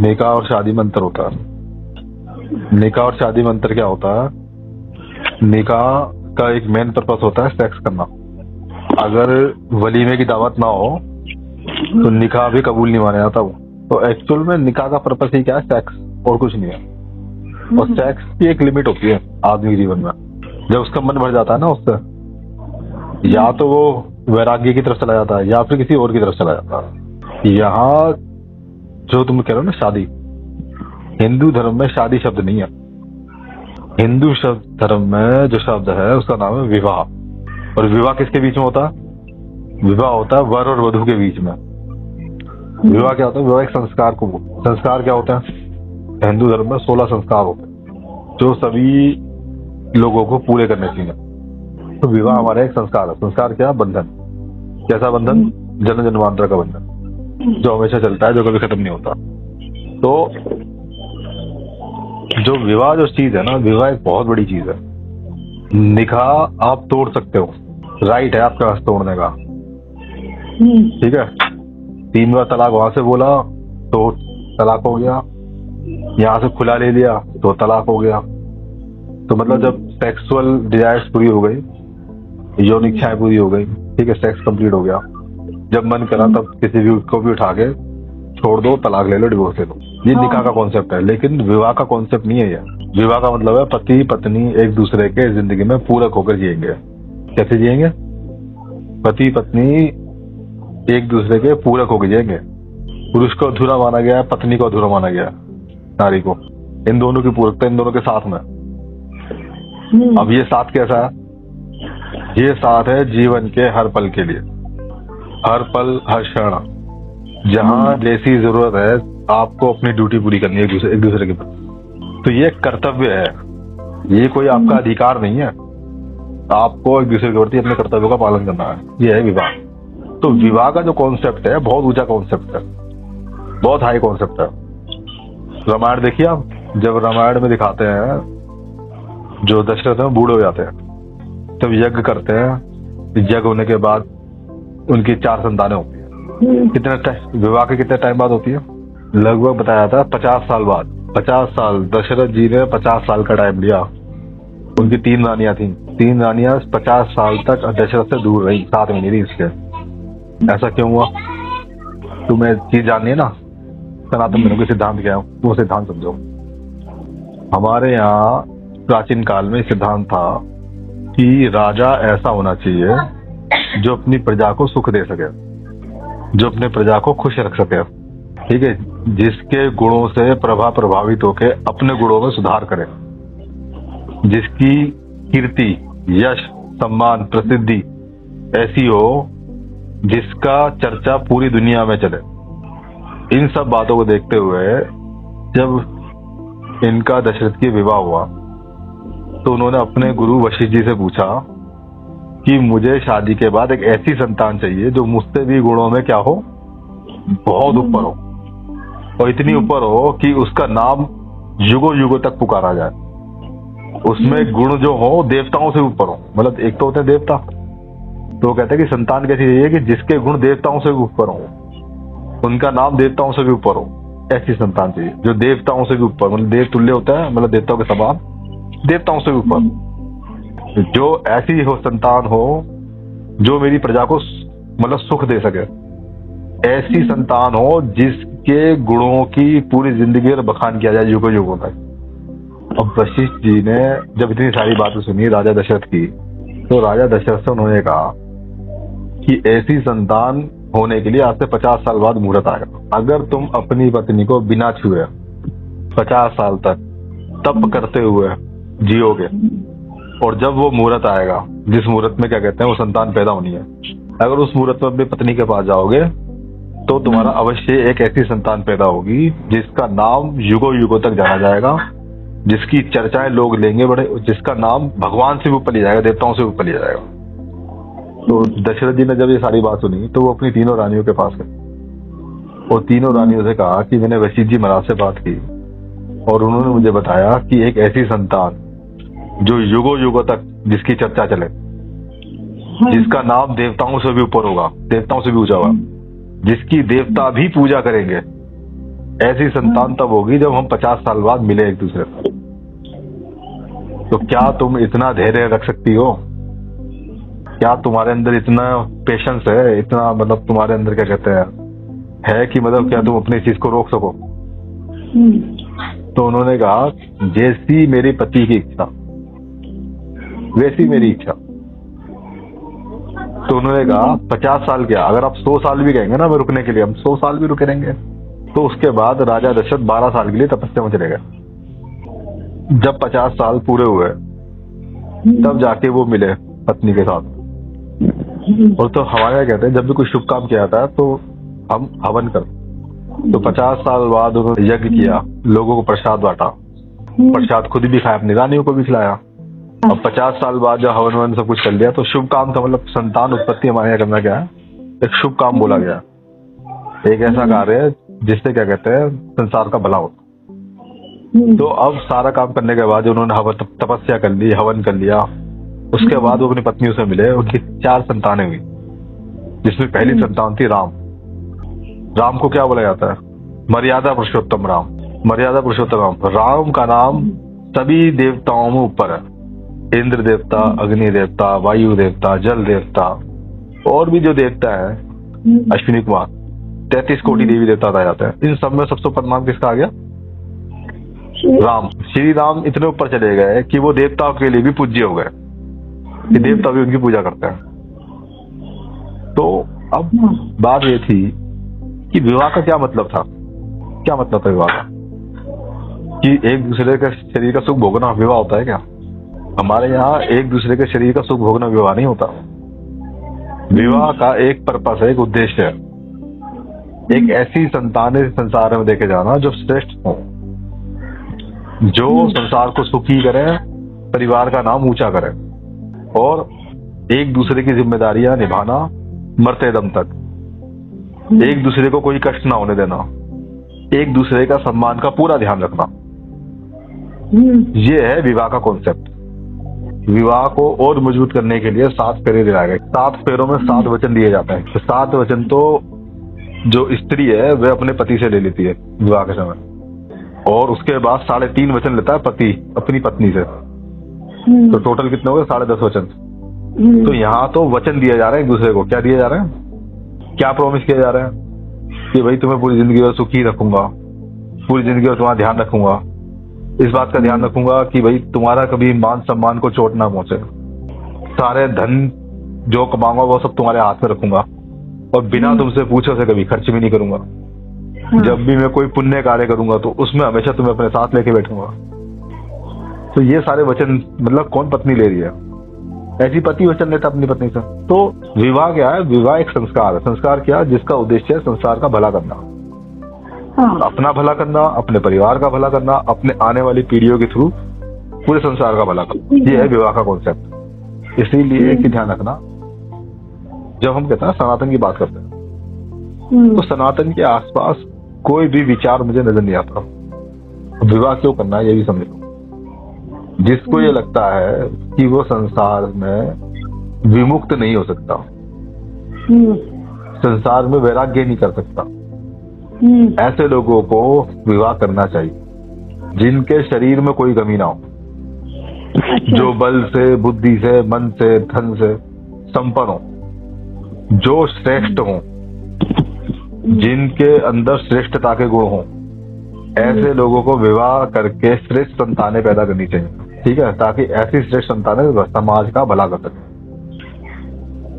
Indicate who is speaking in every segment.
Speaker 1: निकाह और शादी में अंतर होता है। निकाह और शादी में अंतर क्या होता है? निकाह का एक मेन पर्पस होता है सेक्स करना। अगर वलीमे की दावत ना हो तो निकाह भी कबूल नहीं माना जाता वो। तो एक्चुअल में निकाह का पर्पस ही क्या है? सेक्स, और कुछ नहीं है। और सेक्स की एक लिमिट होती है आदमी के जीवन में। जब उसका मन भर जाता है ना उससे, या तो वो वैराग्य की तरफ चला जाता है या फिर किसी और की तरफ चला जाता है। यहाँ जो तुम कह रहे हो ना शादी, हिंदू धर्म में शादी शब्द नहीं है। हिंदू शब्द धर्म में जो शब्द है उसका नाम है विवाह। और विवाह किसके बीच में होता है? विवाह होता है वर और वधू के बीच में। विवाह क्या होता है? विवाह एक संस्कार को, संस्कार क्या होता है? हिंदू धर्म में 16 संस्कार होते हैं जो सभी लोगों को पूरे करने चाहिए। तो विवाह हमारा एक संस्कार है। संस्कार क्या? बंधन। कैसा बंधन? जन्म जन्मांतर का बंधन जो हमेशा चलता है, जो कभी खत्म नहीं होता। तो जो विवाह जो चीज है ना, विवाह एक बहुत बड़ी चीज है। निकाह आप तोड़ सकते हो, राइट है आपका तोड़ने का, ठीक है। 3 बार तलाक वहां से बोला तो तलाक हो गया, यहाँ से खुला ले लिया तो तलाक हो गया। तो मतलब जब सेक्सुअल डिजायर्स पूरी हो गई, यौन इच्छाएं पूरी हो गई, ठीक है, सेक्स कंप्लीट हो गया, जब मन करा तब किसी भी को भी उठा के छोड़ दो, तलाक ले लो, डिवोर्स ले लो। ये निकाह का कॉन्सेप्ट है। लेकिन विवाह का कॉन्सेप्ट नहीं है ये। विवाह का मतलब है पति पत्नी एक दूसरे के जिंदगी में पूरक होकर जिएंगे। कैसे जिएंगे? पति पत्नी एक दूसरे के पूरक होकर जिएंगे। पुरुष को अधूरा माना गया है, पत्नी को अधूरा माना गया है, नारी को। इन दोनों की पूरकता, इन दोनों के साथ में। अब ये साथ कैसा है? ये साथ है जीवन के हर पल के लिए, हर पल हर क्षण, जहाँ जैसी जरूरत है आपको अपनी ड्यूटी पूरी करनी है एक दूसरे के प्रति। तो ये कर्तव्य है, ये कोई आपका अधिकार नहीं है। आपको एक दूसरे के प्रति अपने कर्तव्यों का पालन करना है। ये है विवाह। तो विवाह का जो कॉन्सेप्ट है बहुत ऊंचा कॉन्सेप्ट है, बहुत हाई कॉन्सेप्ट है। रामायण देखिए आप, जब रामायण में दिखाते हैं जो दशरथ में बूढ़े हो जाते हैं तब यज्ञ करते हैं। यज्ञ होने के बाद उनकी 4 संतानें होती है। कितने विवाह के कितने टाइम बाद होती है? लगभग बताया था 50 साल बाद। 50 साल दशरथ जी ने 50 साल का टाइम लिया। उनकी 3 रानियां थी। 3 रानियां 50 साल तक दशरथ से दूर रही, साथ में नहीं रही इसके। ऐसा क्यों हुआ? तुम्हें चीज जाननी है ना, सनातन धर्म के सिद्धांत क्या है, वो सिद्धांत समझो। हमारे यहाँ प्राचीन काल में सिद्धांत था कि राजा ऐसा होना चाहिए जो अपनी प्रजा को सुख दे सके, जो अपने प्रजा को खुश रख सके, ठीक है, जिसके गुणों से प्रभा प्रभावित होकर अपने गुणों में सुधार करे, जिसकी कीर्ति यश सम्मान प्रसिद्धि ऐसी हो जिसका चर्चा पूरी दुनिया में चले। इन सब बातों को देखते हुए जब इनका दशरथ की विवाह हुआ तो उन्होंने अपने गुरु वशिष्ठ जी से पूछा कि मुझे शादी के बाद एक ऐसी संतान चाहिए जो मुझसे भी गुणों में क्या हो, बहुत ऊपर हो, और इतनी ऊपर हो कि उसका नाम युगों युगों तक पुकारा जाए। उसमें गुण जो हो देवताओं से ऊपर हो। मतलब एक तो होते हैं देवता, तो वो कहते हैं कि संतान कैसी चाहिए कि जिसके गुण देवताओं से भी ऊपर हो, उनका नाम देवताओं से भी ऊपर हो। ऐसी संतान चाहिए जो देवताओं से भी ऊपर, मतलब देव तुल्य होता है, मतलब देवताओं के समान, देवताओं से भी ऊपर। जो ऐसी हो संतान हो जो मेरी प्रजा को मतलब सुख दे सके। ऐसी संतान हो जिसके गुणों की पूरी जिंदगी में बखान किया जाए युगों युगों तक। अब वशिष्ठ जी ने जब इतनी सारी बातें सुनी राजा दशरथ की, तो राजा दशरथ से उन्होंने कहा कि ऐसी संतान होने के लिए आज से 50 साल बाद मुहूर्त आएगा। अगर तुम अपनी पत्नी को बिना छुए 50 साल तक तप करते हुए जियोगे, और जब वो मुहूर्त आएगा, जिस मुहूर्त में क्या कहते हैं वो संतान पैदा होनी है, अगर उस मुहूर्त में अपनी पत्नी के पास जाओगे तो तुम्हारा अवश्य एक ऐसी संतान पैदा होगी जिसका नाम युगों युगों तक जाना जाएगा, जिसकी चर्चाएं लोग लेंगे बड़े, जिसका नाम भगवान से भी ऊपर लिया जाएगा, देवताओं से ऊपर लिया जाएगा। तो दशरथ जी ने जब ये सारी बात सुनी तो वो अपनी 3 रानियों के पास गए और 3 रानियों से कहा कि मैंने वशिष्ठ जी महाराज से बात की और उन्होंने मुझे बताया कि एक ऐसी संतान जो युगों युगों तक जिसकी चर्चा चले,
Speaker 2: हाँ।
Speaker 1: जिसका नाम देवताओं से भी ऊपर होगा, देवताओं से भी ऊंचा होगा, जिसकी देवता भी पूजा करेंगे, ऐसी संतान तब होगी जब हम 50 साल बाद मिले एक दूसरे को। तो क्या तुम इतना धैर्य रख सकती हो? क्या तुम्हारे अंदर इतना पेशेंस है, इतना मतलब तुम्हारे अंदर क्या कहते हैं है कि मतलब क्या तुम अपनी चीज को रोक सको? तो उन्होंने कहा जैसी मेरे पति की इच्छा वैसी मेरी इच्छा। तो उन्होंने कहा 50 साल क्या, अगर आप 100 साल भी कहेंगे ना मैं रुकने के लिए, हम 100 साल भी रुके रहेंगे। तो उसके बाद राजा दशरथ 12 साल के लिए तपस्या में चले गए। जब 50 साल पूरे हुए तब जाके वो मिले पत्नी के साथ। और तो हमारे यहाँ कहते हैं जब भी कोई शुभ काम किया जाता है तो हम हवन करते। तो 50 साल बाद उन्होंने यज्ञ किया, लोगों को प्रसाद बांटा, प्रसाद खुद भी खाया, अपनी रानियों को भी खिलाया। अब 50 साल बाद जब हवन वन सब कुछ कर लिया तो शुभ काम था, मतलब संतान उत्पत्ति हमारे यहाँ करना क्या है, एक शुभ काम बोला गया, एक ऐसा कार्य है जिससे क्या कहते हैं संसार का भला हो। तो अब सारा काम करने के बाद उन्होंने हवन तपस्या कर ली, हवन कर लिया। उसके बाद वो अपनी पत्नियों से मिले, उनकी 4 संतानें हुई, जिसमें पहली संतान थी राम। राम को क्या बोला जाता है? मर्यादा पुरुषोत्तम राम, मर्यादा पुरुषोत्तम राम। राम का नाम सभी देवताओं में ऊपर है, इंद्र देवता, अग्नि देवता, वायु देवता, जल देवता, और भी जो देवता है अश्विनी कुमार, 33 कोटि देवी देवता पाए जाते हैं। इन सब में सबसे ऊपर नाम किसका आ गया? राम। श्री राम इतने ऊपर चले गए कि वो देवताओं के लिए भी पूज्य हो गए, कि देवता भी उनकी पूजा करते हैं। तो अब बात ये थी कि विवाह का क्या मतलब था, क्या मतलब था विवाह का, कि एक दूसरे के शरीर का सुख भोगना विवाह होता है क्या? हमारे यहाँ एक दूसरे के शरीर का सुख भोगना विवाह नहीं होता। विवाह का एक पर्पस है, एक उद्देश्य है, एक ऐसी संतान इस संसार में देखे जाना जो श्रेष्ठ हो, जो संसार को सुखी करे, परिवार का नाम ऊंचा करे, और एक दूसरे की जिम्मेदारियां निभाना मरते दम तक, एक दूसरे को कोई कष्ट ना होने देना, एक दूसरे का सम्मान का पूरा ध्यान रखना। ये है विवाह का कॉन्सेप्ट। विवाह को और मजबूत करने के लिए 7 फेरे दिलाए गए। 7 फेरों में 7 वचन दिए जाते हैं। तो 7 वचन तो जो स्त्री है वह अपने पति से ले लेती है विवाह के समय, और उसके बाद 3.5 वचन लेता है पति अपनी पत्नी से। तो टोटल कितने हो गए? 10.5 वचन। तो यहाँ तो वचन दिए जा रहे हैं एक दूसरे को। क्या दिए जा रहे हैं? क्या प्रॉमिस किया जा रहा है? कि भाई तुम्हें पूरी जिंदगी में सुखी रखूंगा, पूरी जिंदगी में तुम्हारा ध्यान रखूंगा, इस बात का ध्यान रखूंगा कि भाई तुम्हारा कभी मान सम्मान को चोट ना पहुंचे, सारे धन जो कमाऊंगा वो सब तुम्हारे हाथ में रखूंगा, और बिना तुमसे पूछे से कभी खर्च भी नहीं करूंगा। जब भी मैं कोई पुण्य कार्य करूंगा तो उसमें हमेशा तुम्हें अपने साथ लेके बैठूंगा। तो ये सारे वचन मतलब कौन पत्नी ले रही है? ऐसी पति वचन लेता अपनी पत्नी से। तो विवाह क्या है? विवाह एक संस्कार है। संस्कार क्या? जिसका उद्देश्य है संसार का भला करना, अपना भला करना, अपने परिवार का भला करना, अपने आने वाली पीढ़ियों के थ्रू पूरे संसार का भला करना। ये है विवाह का कॉन्सेप्ट। इसीलिए कि ध्यान रखना, जब हम कहते हैं सनातन की बात करते हैं तो सनातन के आसपास कोई भी विचार मुझे नजर नहीं आता। विवाह क्यों करना है ये भी समझो। जिसको ये लगता है कि वो संसार में विमुक्त नहीं हो सकता, संसार में वैराग्य नहीं कर सकता, ऐसे लोगों को विवाह करना चाहिए जिनके शरीर में कोई कमी ना हो। अच्छा। जो बल से, बुद्धि से, मन से, धन से संपन्न हो, जो श्रेष्ठ हो, जिनके अंदर श्रेष्ठता के गुण हो, ऐसे लोगों को विवाह करके श्रेष्ठ संतानें पैदा करनी चाहिए। ठीक है, ताकि ऐसी श्रेष्ठ संतानें समाज का भला कर सके।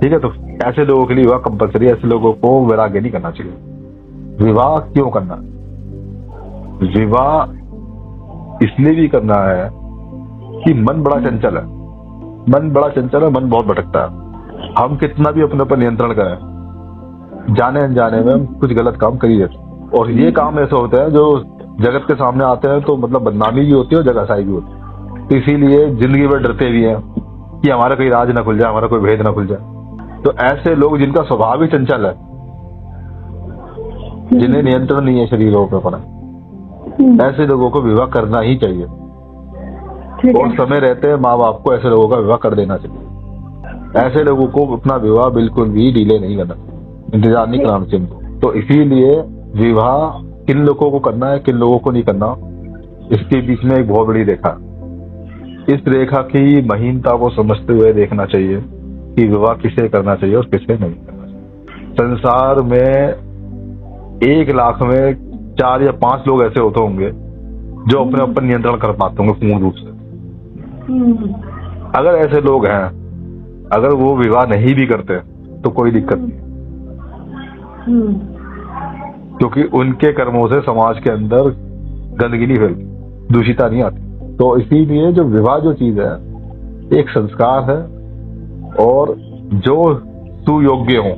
Speaker 1: ठीक है, तो ऐसे लोगों के लिए विवाह कंपलसरी, ऐसे लोगों को वैराग्य नहीं करना चाहिए। विवाह क्यों करना? विवाह इसलिए भी करना है कि मन बड़ा चंचल है, मन बड़ा चंचल है, मन बहुत भटकता है। हम कितना भी अपने पर नियंत्रण करें, जाने अनजाने में हम कुछ गलत काम कर ही देते, और ये काम ऐसे होते हैं जो जगत के सामने आते हैं तो मतलब बदनामी भी होती है और जगहसाई भी होती है। तो इसीलिए जिंदगी भर डरते भी हैं कि हमारा कोई राज ना खुल जाए, हमारा कोई भेद ना खुल जाए। तो ऐसे लोग जिनका स्वभाव ही चंचल है, जिन्हें नियंत्रण नहीं है शरीरों पे अपना, ऐसे लोगों को विवाह करना ही चाहिए। और समय रहते हैं माँ बाप को ऐसे लोगों का विवाह कर देना चाहिए। ऐसे लोगों को अपना विवाह बिल्कुल भी डिले नहीं करना, इंतजार नहीं कराना चाहिए उनको। तो इसीलिए विवाह किन लोगों को करना है, किन लोगों को नहीं करना, इसके बीच में एक बहुत बड़ी रेखा, इस रेखा की महीनता को समझते हुए देखना चाहिए कि विवाह किसे करना चाहिए और किसे नहीं करना चाहिए। संसार में 1 लाख में 4 या 5 लोग ऐसे होते होंगे जो अपने ऊपर नियंत्रण कर पाते होंगे पूर्ण रूप से। अगर ऐसे लोग हैं, अगर वो विवाह नहीं भी करते तो कोई दिक्कत नहीं, क्योंकि उनके कर्मों से समाज के अंदर गंदगी नहीं फैलती, दूषिता नहीं आती। तो इसीलिए जो विवाह जो चीज है एक संस्कार है, और जो सुयोग्य हो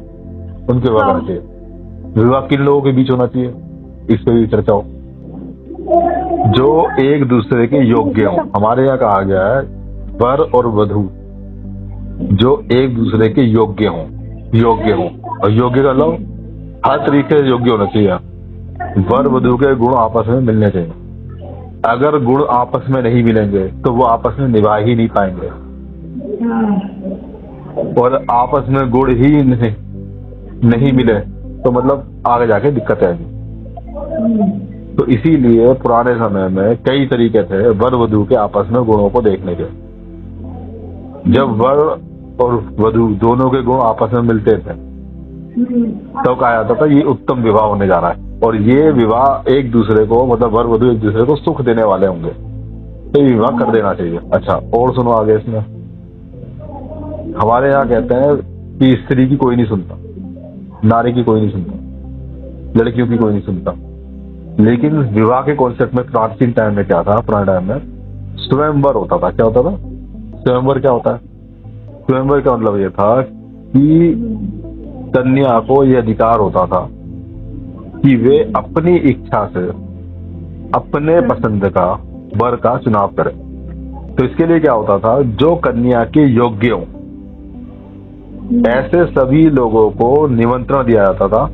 Speaker 1: उनके विवाह करना चाहिए। विवाह किन लोगों के बीच होना चाहिए, इस पर भी चर्चा हो। जो एक दूसरे के योग्य हो, हमारे यहाँ कहा गया है वर और वधू जो एक दूसरे के योग्य हो, और योग्य का मतलब हर तरीके से योग्य होना चाहिए। वर वधू के गुण आपस में मिलने चाहिए। अगर गुण आपस में नहीं मिलेंगे तो वो आपस में निभा ही नहीं पाएंगे, और आपस में गुण ही नहीं मिले तो मतलब आगे जाके दिक्कत आएगी। तो इसीलिए पुराने समय में कई तरीके थे वर वधू के आपस में गुणों को देखने के। जब वर और वधू दोनों के गुण आपस में मिलते थे तो कहा जाता था ये उत्तम विवाह होने जा रहा है, और ये विवाह एक दूसरे को, मतलब वर वधू एक दूसरे को सुख देने वाले होंगे, तो ये विवाह कर देना चाहिए। अच्छा, और सुनो आगे इसमें। हमारे यहाँ कहते हैं कि स्त्री की कोई नहीं सुनता, नारी की कोई नहीं सुनता, लड़कियों की कोई नहीं सुनता। लेकिन विवाह के कॉन्सेप्ट में प्राचीन टाइम में क्या था, पुराने टाइम में स्वयंवर होता था। क्या होता था? स्वयंवर क्या होता है? स्वयंवर का मतलब ये था कि कन्या को यह अधिकार होता था कि वे अपनी इच्छा से अपने पसंद का वर का चुनाव करें। तो इसके लिए क्या होता था, जो कन्या के योग्य हो ऐसे सभी लोगों को निमंत्रण दिया जाता था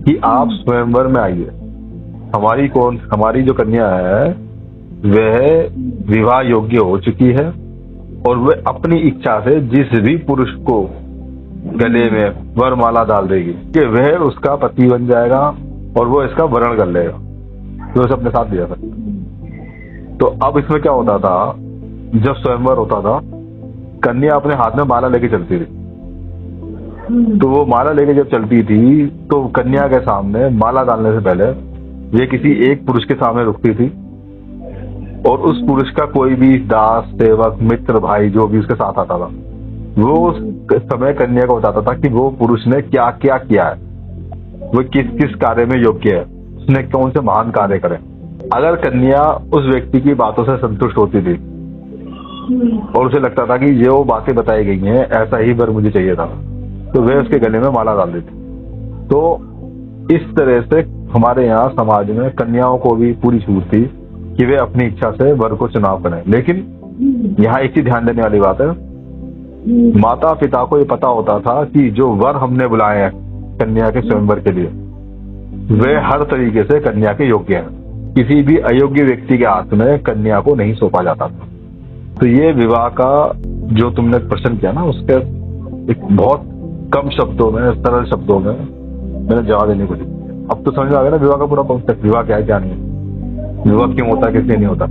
Speaker 1: कि आप स्वयंवर में आइए। हमारी जो कन्या है वह विवाह योग्य हो चुकी है, और वह अपनी इच्छा से जिस भी पुरुष को गले में वरमाला डाल देगी कि वह उसका पति बन जाएगा और वो इसका वरण कर लेगा, तो उसे अपने साथ लिया सकता। तो अब इसमें क्या होता था, जब स्वयंवर होता था कन्या अपने हाथ में माला लेके चलती थी। तो वो माला लेके जब चलती थी तो कन्या के सामने माला डालने से पहले ये किसी एक पुरुष के सामने रुकती थी, और उस पुरुष का कोई भी दास, सेवक, मित्र, भाई जो भी उसके साथ आता था वो उस समय कन्या को बताता था कि वो पुरुष ने क्या क्या किया है, वो किस किस कार्य में योग्य है, उसने कौन से महान कार्य करे। अगर कन्या उस व्यक्ति की बातों से संतुष्ट होती थी और उसे लगता था कि जो बातें बताई गई हैं ऐसा ही वर मुझे चाहिए था, तो वह उसके गले में माला डाल देती। तो इस तरह से हमारे यहाँ समाज में कन्याओं को भी पूरी छूट थी कि वे अपनी इच्छा से वर को चुनाव करें। लेकिन यहाँ एक चीज ध्यान देने वाली बात है, माता पिता को ये पता होता था कि जो वर हमने बुलाए हैं कन्या के स्वयंवर के लिए वे हर तरीके से कन्या के योग्य हैं। किसी भी अयोग्य व्यक्ति के हाथ में कन्या को नहीं सौंपा जाता था। तो ये विवाह का जो तुमने प्रश्न किया ना, उसके एक बहुत कम शब्दों में, सरल शब्दों में मैंने जवाब देने को दी। अब तो समझ में आ गया ना विवाह का पूरा कॉन्सेप्ट, विवाह क्या है क्या नहीं है, विवाह क्यों होता है, किसलिए नहीं होता।